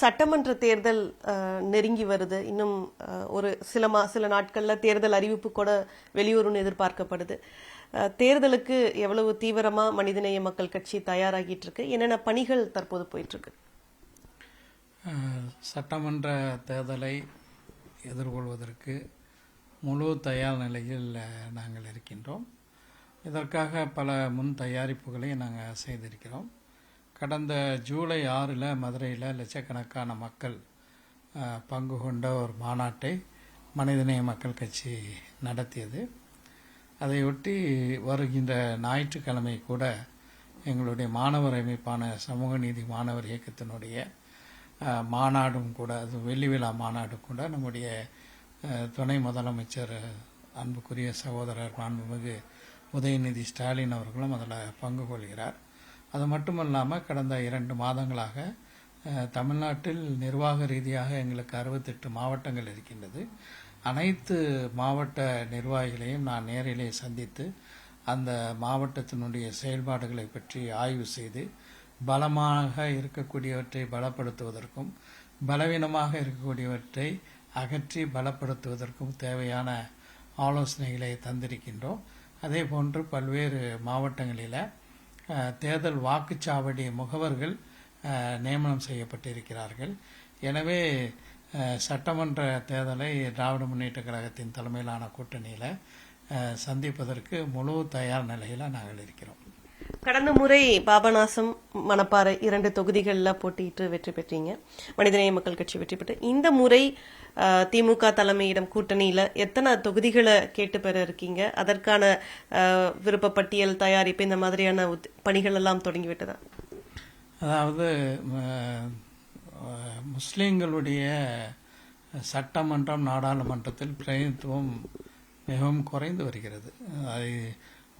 சட்டமன்ற தேர்தல் நெருங்கி வருது. இன்னும் ஒரு சில நாட்கள்ல தேர்தல் அறிவிப்பு கூட வெளிவரும்னு எதிர்பார்க்கப்படுது. தேர்தலுக்கு எவ்வளவு தீவிரமா மனிதநேய மக்கள் கட்சி தயாராகிட்டு இருக்கு? என்னென்ன பணிகள் தற்போது போயிட்டு இருக்கு? சட்டமன்ற தேர்தலை எதிர்கொள்வதற்கு முழு தயார் நிலையில் நாங்கள் இருக்கின்றோம். இதற்காக பல முன் தயாரிப்புகளை நாங்கள் செய்திருக்கிறோம். கடந்த ஜூலை 6 மதுரையில் லட்சக்கணக்கான மக்கள் பங்கு கொண்ட ஒரு மாநாட்டை மனிதநேய மக்கள் கட்சி நடத்தியது. அதையொட்டி வருகின்ற ஞாயிற்றுக்கிழமை கூட எங்களுடைய மாணவர் அமைப்பான சமூக நீதி மாணவர் இயக்கத்தினுடைய மாநாடும் கூட, அது வெள்ளி விழா மாநாடு கூட நம்முடைய துணை முதலமைச்சர் அன்புக்குரிய சகோதரர் மாண்புமிகு உதயநிதி ஸ்டாலின் அவர்களும் அதில் பங்கு கொள்கிறார். அது மட்டுமல்லாமல் கடந்த 2 மாதங்களாக தமிழ்நாட்டில் நிர்வாக ரீதியாக எங்களுக்கு 68 மாவட்டங்கள் இருக்கின்றது. அனைத்து மாவட்ட நிர்வாகிகளையும் நான் நேரிலே சந்தித்து அந்த மாவட்டத்தினுடைய செயல்பாடுகளை பற்றி ஆய்வு செய்து பலமாக இருக்கக்கூடியவற்றை பலப்படுத்துவதற்கும் பலவீனமாக இருக்கக்கூடியவற்றை அகற்றி பலப்படுத்துவதற்கும் தேவையான ஆலோசனைகளை தந்திருக்கின்றோம். அதே போன்று பல்வேறு மாவட்டங்களில் தேர்தல் வாக்குச்சாவடி முகவர்கள் நியமனம் செய்யப்பட்டிருக்கிறார்கள். எனவே சட்டமன்ற தேர்தலை திராவிட முன்னேற்ற கழகத்தின் தலைமையிலான கூட்டணியில் சந்திப்பதற்கு முழு தயார் நிலையில் நாங்கள் இருக்கிறோம். கடந்த முறை பாபநாசம், மணப்பாறை 2 தொகுதிகளில் போட்டியிட்டு வெற்றி பெற்றீங்க. மனிதநேய மக்கள் கட்சி வெற்றி பெற்று இந்த முறை திமுக தலைமையிடம் கூட்டணியில எத்தனை தொகுதிகளை கேட்டு பெற இருக்கீங்க? அதற்கான விருப்ப பட்டியல் தயாரிப்பு இந்த மாதிரியான பணிகள் எல்லாம் தொடங்கிவிட்டதா? அதாவது முஸ்லீம்களுடைய சட்டமன்றம் நாடாளுமன்றத்தில் பிரதிநிதித்துவம் மிகவும் குறைந்து வருகிறது. அதை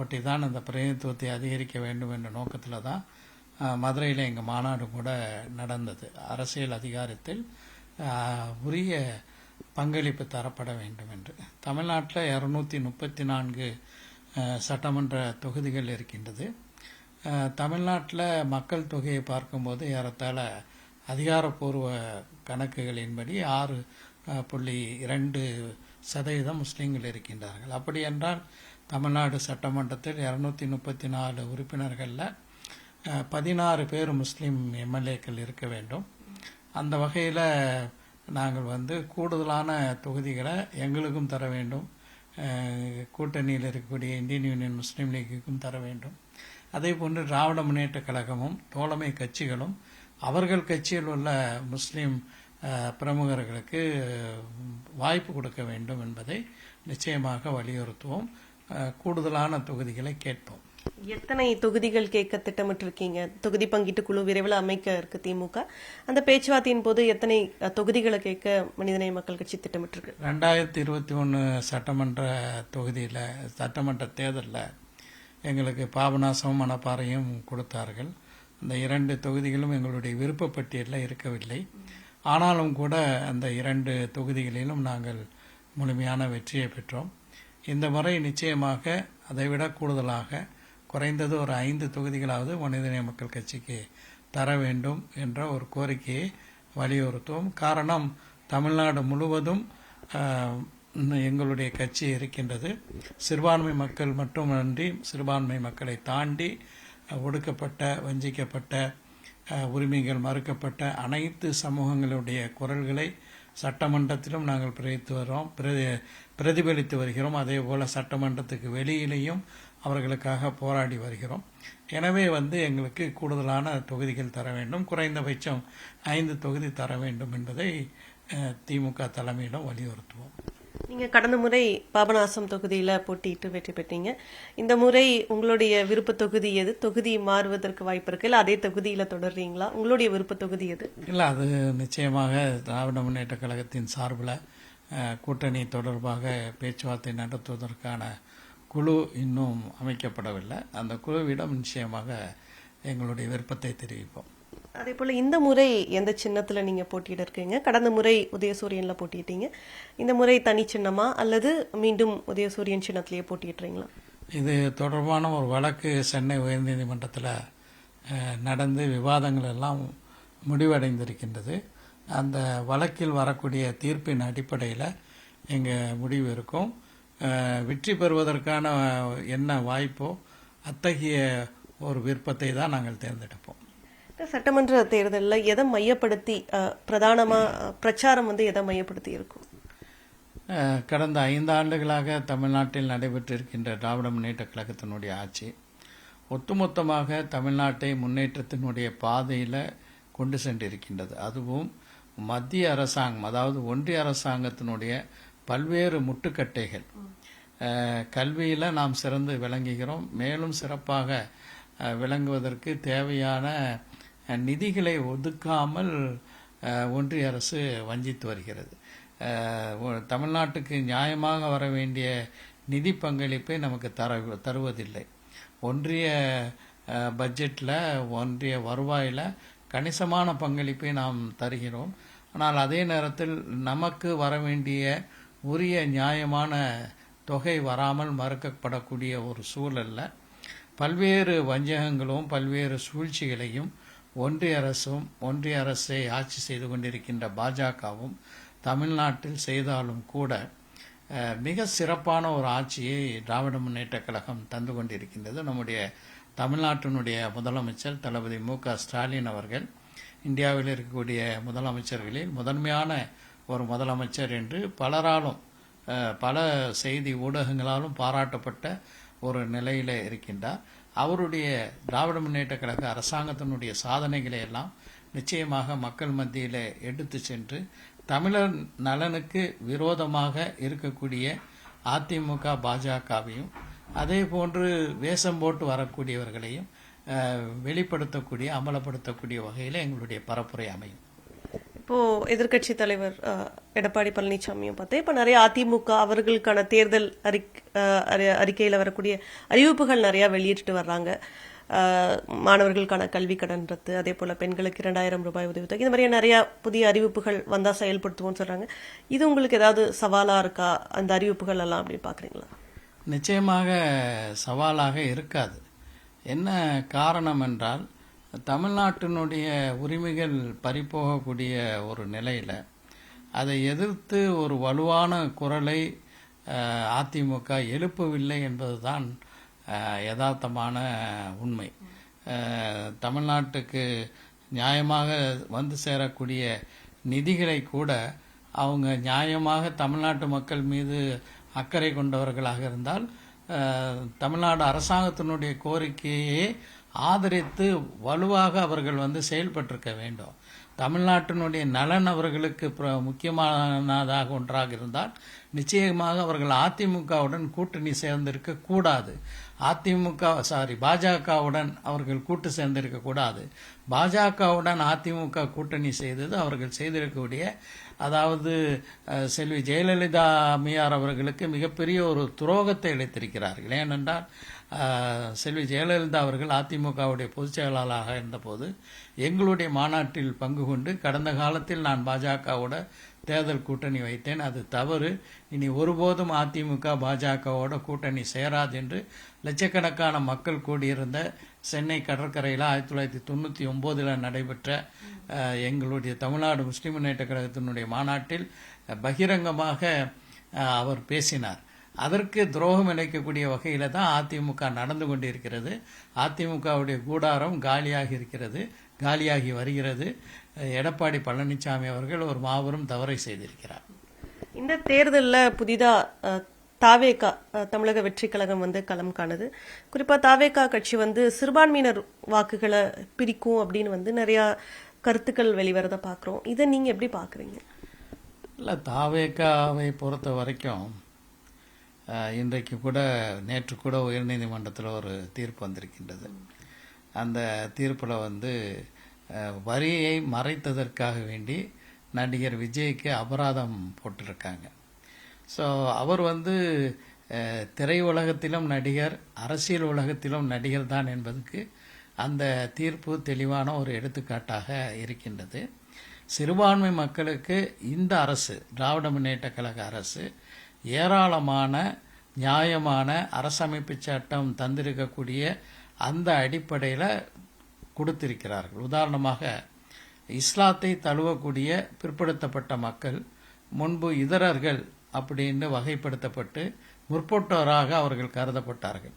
ஒட்டி தான் அந்த பிரதிநிதித்துவத்தை அதிகரிக்க வேண்டும் என்ற நோக்கத்தில் தான் மதுரையில் எங்கள் மாநாடு கூட நடந்தது. அரசியல் அதிகாரத்தில் உரிய பங்களிப்பு தரப்பட வேண்டும் என்று. தமிழ்நாட்டில் 234 சட்டமன்ற தொகுதிகள் இருக்கின்றது. தமிழ்நாட்டில் மக்கள் தொகையை பார்க்கும்போது ஏறத்தாழ அதிகாரப்பூர்வ கணக்குகளின்படி 6.2% முஸ்லீம்கள் இருக்கின்றார்கள். அப்படி என்றால் தமிழ்நாடு சட்டமன்றத்தில் 234 உறுப்பினர்களில் 16 பேர் முஸ்லீம் எம்எல்ஏக்கள் இருக்க வேண்டும். அந்த வகையில் நாங்கள் கூடுதலான தொகுதிகளை எங்களுக்கும் தர வேண்டும், கூட்டணியில் இருக்கக்கூடிய இந்தியன் யூனியன் முஸ்லீம் லீக்குக்கும் தர வேண்டும். அதே போன்று திராவிட முன்னேற்ற கழகமும் தோழமை கட்சிகளும் அவர்கள் கட்சியில் உள்ள முஸ்லீம் பிரமுகர்களுக்கு வாய்ப்பு கொடுக்க வேண்டும் என்பதை நிச்சயமாக வலியுறுத்துவோம். கூடுதலான தொகுதிகளை கேட்போம். எத்தனை தொகுதிகள் கேட்க திட்டமிட்டிருக்கீங்க? தொகுதி பங்கீட்டு குழு விரைவில் அமைக்க இருக்கு திமுக. அந்த பேச்சுவார்த்தையின் போது எத்தனை தொகுதிகளை கேட்க மனிதநேய மக்கள் கட்சி திட்டமிட்டிருக்கு? 2021 சட்டமன்ற தொகுதியில் சட்டமன்ற தேர்தலில் எங்களுக்கு பாபநாசம், மணப்பாறையும் கொடுத்தார்கள். அந்த 2 தொகுதிகளும் எங்களுடைய விருப்ப பட்டியலில் இருக்கவில்லை. ஆனாலும் கூட அந்த 2 தொகுதிகளிலும் நாங்கள் முழுமையான வெற்றியை பெற்றோம். இந்த முறை நிச்சயமாக அதைவிட கூடுதலாக குறைந்தது ஒரு 5 தொகுதிகளாவது மனிதநேய மக்கள் கட்சிக்கு தர வேண்டும் என்ற ஒரு கோரிக்கையை வலியுறுத்துவோம். காரணம், தமிழ்நாடு முழுவதும் எங்களுடைய கட்சி இருக்கின்றது. சிறுபான்மை மக்கள் மட்டுமன்றி சிறுபான்மை மக்களை தாண்டி ஒடுக்கப்பட்ட, வஞ்சிக்கப்பட்ட, உரிமைகள் மறுக்கப்பட்ட அனைத்து சமூகங்களுடைய குரல்களை சட்டமன்றத்திலும் நாங்கள் பிரதிபலித்து வருகிறோம். அதே போல சட்டமன்றத்துக்கு வெளியிலேயும் அவர்களுக்காக போராடி வருகிறோம். எனவே எங்களுக்கு கூடுதலான தொகுதிகள் தர வேண்டும், குறைந்தபட்சம் 5 தொகுதி தர வேண்டும் என்பதை திமுக தலைமையிடம் வலியுறுத்துவோம். நீங்க கடந்த முறை பாபநாசம் தொகுதியில போட்டியிட்டு வெற்றி பெற்றீங்க. இந்த முறை உங்களுடைய விருப்ப தொகுதி எது? தொகுதி மாறுவதற்கு வாய்ப்பு இருக்கு, இல்ல அதே தொகுதியில தொடர்றீங்களா? உங்களுடைய விருப்ப தொகுதி எது? இல்ல, அது நிச்சயமாக திராவிட முன்னேற்ற கழகத்தின் சார்பில் கூட்டணி தொடர்பாக பேச்சுவார்த்தை நடத்துவதற்கான குழு இன்னும் அமைக்கப்படவில்லை. அந்த குழுவிடம் நிச்சயமாக எங்களுடைய விருப்பத்தை தெரிவிப்போம். அதே போல இந்த முறை எந்த சின்னத்துல நீங்க போட்டியிட இருக்கீங்க? கடந்த முறை உதயசூரியன்ல போட்டிட்டீங்க. இந்த முறை தனி சின்னமா அல்லது மீண்டும் உதயசூரியன் சின்னத்திலேயே போட்டியிடுறீங்களா? இது தொடர்பான ஒரு வழக்கு சென்னை உயர்நீதிமன்றத்தில் நடந்து விவாதங்கள் எல்லாம் முடிவடைந்திருக்கின்றது. அந்த வழக்கில் வரக்கூடிய தீர்ப்பின் அடிப்படையில் எங்கள் முடிவு இருக்கும். வெற்றி பெறுவதற்கான என்ன வாய்ப்போ அத்தகைய ஒரு விருப்பத்தை தான் நாங்கள் தேர்ந்தெடுப்போம். சட்டமன்ற தேர்தலில் எதை மையப்படுத்தி பிரதானமா பிரச்சாரம் வந்து எதை மையப்படுத்தி இருக்கும்? கடந்த 5 ஆண்டுகளாக தமிழ்நாட்டில் நடைபெற்றிருக்கின்ற திராவிட முன்னேற்ற கழகத்தினுடைய ஆட்சி ஒட்டுமொத்தமாக தமிழ்நாட்டை முன்னேற்றத்தினுடைய பாதையில் கொண்டு சென்றிருக்கின்றது. அதுவும் மத்திய அரசாங்கம், அதாவது ஒன்றிய அரசாங்கத்தினுடைய பல்வேறு முட்டுக்கட்டைகள். கல்வியில் நாம் சிறந்து விளங்குகிறோம். மேலும் சிறப்பாக விளங்குவதற்கு தேவையான நிதிகளை ஒதுக்காமல் ஒன்றிய அரசு வஞ்சித்து வருகிறது. தமிழ்நாட்டுக்கு நியாயமாக வர வேண்டிய நிதி பங்களிப்பை நமக்கு தருவதில்லை. ஒன்றிய பட்ஜெட்டில், ஒன்றிய வருவாயில் கணிசமான பங்களிப்பை நாம் தருகிறோம். ஆனால் அதே நேரத்தில் நமக்கு வர வேண்டிய உரிய நியாயமான தொகை வராமல் மறுக்கப்படக்கூடிய ஒரு சூழல்ல பல்வேறு வஞ்சகங்களும் பல்வேறு சூழ்ச்சிகளையும் ஒன்றிய அரசை ஆட்சி செய்து கொண்டிருக்கின்ற பாஜகவும் தமிழ்நாட்டில் செய்தாலும் கூட மிக சிறப்பான ஒரு ஆட்சியை திராவிட முன்னேற்ற கழகம் தந்து கொண்டிருக்கின்றது. நம்முடைய தமிழ்நாட்டினுடைய முதலமைச்சர் தளபதி மு.க. ஸ்டாலின் அவர்கள் இந்தியாவில் இருக்கக்கூடிய முதலமைச்சர்களில் முதன்மையான ஒரு முதலமைச்சர் என்று பலராலும், பல செய்தி ஊடகங்களாலும் பாராட்டப்பட்ட ஒரு நிலையில் இருக்கின்றார். அவருடைய திராவிட முன்னேற்ற கழக அரசாங்கத்தினுடைய சாதனைகளை எல்லாம் நிச்சயமாக மக்கள் மத்தியில் எடுத்து சென்று தமிழர் நலனுக்கு விரோதமாக இருக்கக்கூடிய அதிமுக பாஜகவையும் அதே போன்று வேஷம் போட்டு வரக்கூடியவர்களையும் வெளிப்படுத்தக்கூடிய, அமலப்படுத்தக்கூடிய வகையில் எங்களுடைய பரப்புரை அமையும். இப்போ எதிர்க்கட்சி தலைவர் எடப்பாடி பழனிசாமியும் பார்த்தேன், இப்போ நிறைய அதிமுக அவர்களுக்கான தேர்தல் அறிக்கையில் வரக்கூடிய அறிவிப்புகள் நிறைய வெளியிட்டு வர்றாங்க. மாணவர்களுக்கான கல்வி கடன் ரத்து, அதே போல பெண்களுக்கு 2000 ரூபாய் உதவித்தொகை, இந்த மாதிரியா நிறைய புதிய அறிவிப்புகள் வந்தா செயல்படுத்துவோம்னு சொல்றாங்க. இது உங்களுக்கு ஏதாவது சவாலா இருக்கா, அந்த அறிவிப்புகள் எல்லாம் அப்படி பாக்குறீங்களா? நிச்சயமாக சவாலாக இருக்காது. என்ன காரணம் என்றால், தமிழ்நாட்டினுடைய உரிமைகள் பறிபோகக்கூடிய ஒரு நிலையில் அதை எதிர்த்து ஒரு வலுவான குரலை அதிமுக எழுப்பவில்லை என்பதுதான் யதார்த்தமான உண்மை. தமிழ்நாட்டுக்கு நியாயமாக வந்து சேரக்கூடிய நிதிகளை கூட அவங்க நியாயமாக தமிழ்நாட்டு மக்கள் மீது அக்கறை கொண்டவர்களாக இருந்தால் தமிழ்நாடு அரசாங்கத்தினுடைய கோரிக்கையை ஆதரித்து வலுவாக அவர்கள் வந்து செயல்பட்டிருக்க வேண்டும். தமிழ்நாட்டினுடைய நலன் அவர்களுக்கு முக்கியமானதாக ஒன்றாக இருந்தால் நிச்சயமாக அவர்கள் அதிமுகவுடன் கூட்டணி சேர்ந்திருக்க கூடாது. பாஜகவுடன் அவர்கள் கூட்டு சேர்ந்திருக்க கூடாது. பாஜகவுடன் அதிமுக கூட்டணி செய்தது அவர்கள் செய்திருக்கக்கூடிய, அதாவது செல்வி ஜெயலலிதா அம்மையார் அவர்களுக்கு மிகப்பெரிய ஒரு துரோகத்தை இழைத்திருக்கிறார்கள். ஏனென்றால் செல்வி ஜெயலலிதா அவர்கள் அதிமுகவுடைய பொதுச் செயலாளராக இருந்தபோது எங்களுடைய மாநாட்டில் பங்கு கொண்டு கடந்த காலத்தில் நான் பாஜகவோட தேர்தல் கூட்டணி வைத்தேன், அது தவறு, இனி ஒருபோதும் அதிமுக பாஜகவோட கூட்டணி சேராது என்று லட்சக்கணக்கான மக்கள் கூடியிருந்த சென்னை கடற்கரையில் 1999 நடைபெற்ற எங்களுடைய தமிழ்நாடு முஸ்லிம் முன்னேற்ற கழகத்தினுடைய மாநாட்டில் பகிரங்கமாக அவர் பேசினார். அதற்கு துரோகம் இழைக்கக்கூடிய வகையில தான் அதிமுக நடந்து கொண்டிருக்கிறது. அதிமுகவுடைய கூடாரம் காலியாகி வருகிறது. எடப்பாடி பழனிசாமி அவர்கள் ஒரு மாபெரும் தவறை செய்திருக்கிறார். இந்த தேர்தலில் புதிதா தாவேகா தமிழக வெற்றி கழகம் வந்து களம் காணுது. குறிப்பா தாவேகா கட்சி வந்து சிறுபான்மையினர் வாக்குகளை பிரிக்கும் அப்படின்னு வந்து நிறைய கருத்துக்கள் வெளிவரத பாக்குறோம். இதை நீங்க எப்படி பாக்குறீங்க? இல்ல, தாவேகாவை பொறுத்த வரைக்கும் இன்றைக்கு கூட, நேற்று கூட உயர்நீதிமன்றத்தில் ஒரு தீர்ப்பு வந்திருக்கின்றது. அந்த தீர்ப்பில் வந்து வரியை மறைத்ததற்காக வேண்டி நடிகர் விஜய்க்கு அபராதம் போட்டிருக்காங்க. ஸோ அவர் வந்து திரையுலகத்திலும் நடிகர், அரசியல் உலகத்திலும் நடிகர் தான் என்பதற்கு அந்த தீர்ப்பு தெளிவான ஒரு எடுத்துக்காட்டாக இருக்கின்றது. சிறுபான்மை மக்களுக்கு இந்த அரசு, திராவிட முன்னேற்ற கழக அரசு, ஏராளமான நியாயமான அரசமைப்பு சட்டம் தந்திருக்கக்கூடிய அந்த அடிப்படையில் கொடுத்திருக்கிறார்கள். உதாரணமாக இஸ்லாத்தை தழுவக்கூடிய பிற்படுத்தப்பட்ட மக்கள் முன்பு இதரர்கள் அப்படின்னு வகைப்படுத்தப்பட்டு முற்பட்டோராக அவர்கள் கருதப்பட்டார்கள்.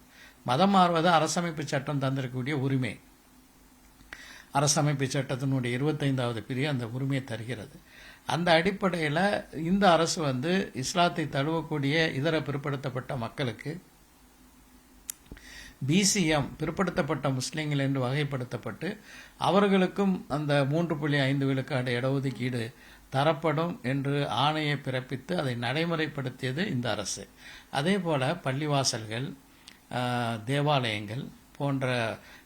மதம் மாறுவது அரசமைப்பு சட்டம் தந்திருக்கக்கூடிய உரிமை. அரசமைப்பு சட்டத்தினுடைய 25வது பிரிவு அந்த உரிமையை தருகிறது. அந்த அடிப்படையில் இந்த அரசு இஸ்லாத்தை தழுவக்கூடிய இதர பிற்படுத்தப்பட்ட மக்களுக்கு பிசிஎம் பிற்படுத்தப்பட்ட முஸ்லிம்கள் என்று வகைப்படுத்தப்பட்டு அவர்களுக்கும் அந்த 3.5 விழுக்காடு இடஒதுக்கீடு தரப்படும் என்று ஆணையை பிறப்பித்து அதை நடைமுறைப்படுத்தியது இந்த அரசு. அதே போல பள்ளிவாசல்கள், தேவாலயங்கள் போன்ற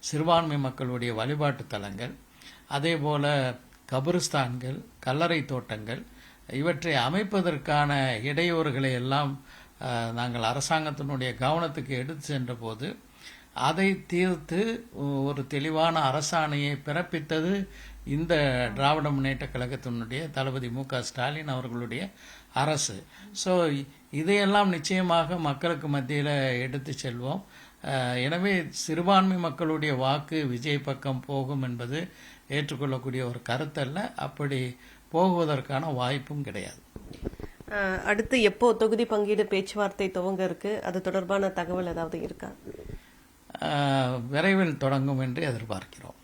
சிறுபான்மை மக்களுடைய வழிபாட்டு தலங்கள், அதே போல கபிரிஸ்தான்கள், கல்லறை தோட்டங்கள் இவற்றை அமைப்பதற்கான இடையூறுகளை எல்லாம் நாங்கள் அரசாங்கத்தினுடைய கவனத்துக்கு எடுத்து சென்ற போது அதை தீர்த்து ஒரு தெளிவான அரசாணையை பிறப்பித்தது இந்த திராவிட முன்னேற்ற கழகத்தினுடைய தளபதி மு.க. ஸ்டாலின் அவர்களுடைய அரசு. ஸோ இதையெல்லாம் நிச்சயமாக மக்களுக்கு மத்தியில் எடுத்து செல்வோம். எனவே சிறுபான்மை மக்களுடைய வாக்கு விஜய் பக்கம் போகும் என்பது ஏற்றுக்கொள்ளக்கூடிய ஒரு கருத்தல்ல. அப்படி போகுவதற்கான வாய்ப்பும் கிடையாது. அடுத்து எப்போ தொகுதி பங்கீடு பேச்சுவார்த்தை துவங்க இருக்கு? அது தொடர்பான தகவல் ஏதாவது இருக்கா? விரைவில் தொடங்கும் என்று எதிர்பார்க்கிறோம்.